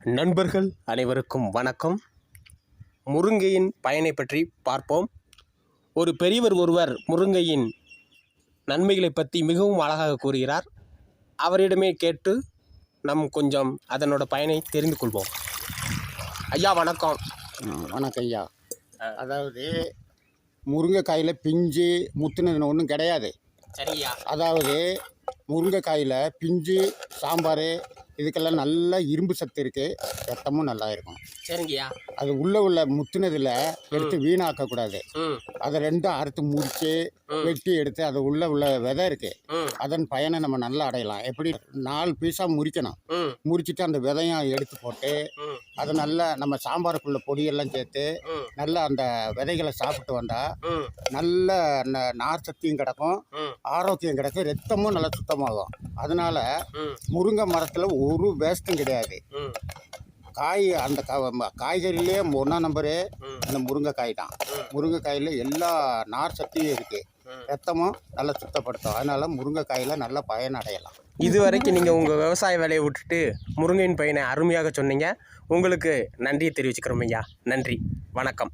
நண்பர்கள் அனைவருக்கும் வணக்கம். முருங்கையின் பயனை பற்றி பார்ப்போம். ஒரு பெரியவர் ஒருவர் முருங்கையின் நன்மைகளை பற்றி மிகவும் அழகாக கூறுகிறார். அவரிடமே கேட்டு நம் கொஞ்சம் அதனோட பயனை தெரிந்து கொள்வோம். ஐயா வணக்கம். வணக்கம் ஐயா. அதாவது முருங்கைக்காயில் பிஞ்சு முத்துனதுன்னு ஒன்றும் கிடையாது. சரியா. அதாவது முருங்கைக்காயில் பிஞ்சு சாம்பார் இதுக்கெல்லாம் நல்ல இரும்பு சத்து இருக்குது, ரத்தமும் நல்லா இருக்கும். சரிங்கய்யா. அது உள்ள முத்துனதில் எடுத்து வீணாக்கக்கூடாது. அதை ரெண்டும் அறுத்து முறித்து வெட்டி எடுத்து அது உள்ள விதை இருக்குது, அதன் பயனை நம்ம நல்லா அடையலாம். எப்படி 4 பீஸாக முறிக்கணும். முறிச்சிட்டு அந்த விதையும் எடுத்து போட்டு அதை நல்லா நம்ம சாம்பாருக்குள்ள பொடியெல்லாம் சேர்த்து நல்லா அந்த விதைகளை சாப்பிட்டு வந்தால் நல்ல நார் சக்தியும் கிடக்கும், ஆரோக்கியம் கிடக்கும், ரத்தமும் நல்லா சுத்தமாகும். அதனால முருங்கை மரத்தில் ஒரு வேஸ்ட்டும் கிடையாது. காய் அந்த காய்கறியிலே 1ஆம் நம்பரு அந்த முருங்கைக்காய் தான். முருங்கைக்காயில் எல்லா நார் சக்தியும் இருக்குது, ரத்தமும் நல்லா சுத்தப்படுத்தும். அதனால முருங்கைக்காயில் நல்ல பயனடையலாம். இதுவரைக்கும் நீங்கள் உங்கள் விவசாய வேலையை விட்டுட்டு முருங்கையின் பயனை அருமையாக சொன்னீங்க. உங்களுக்கு நன்றியை தெரிவிச்சுக்கிறோம் ஐயா. நன்றி, வணக்கம்.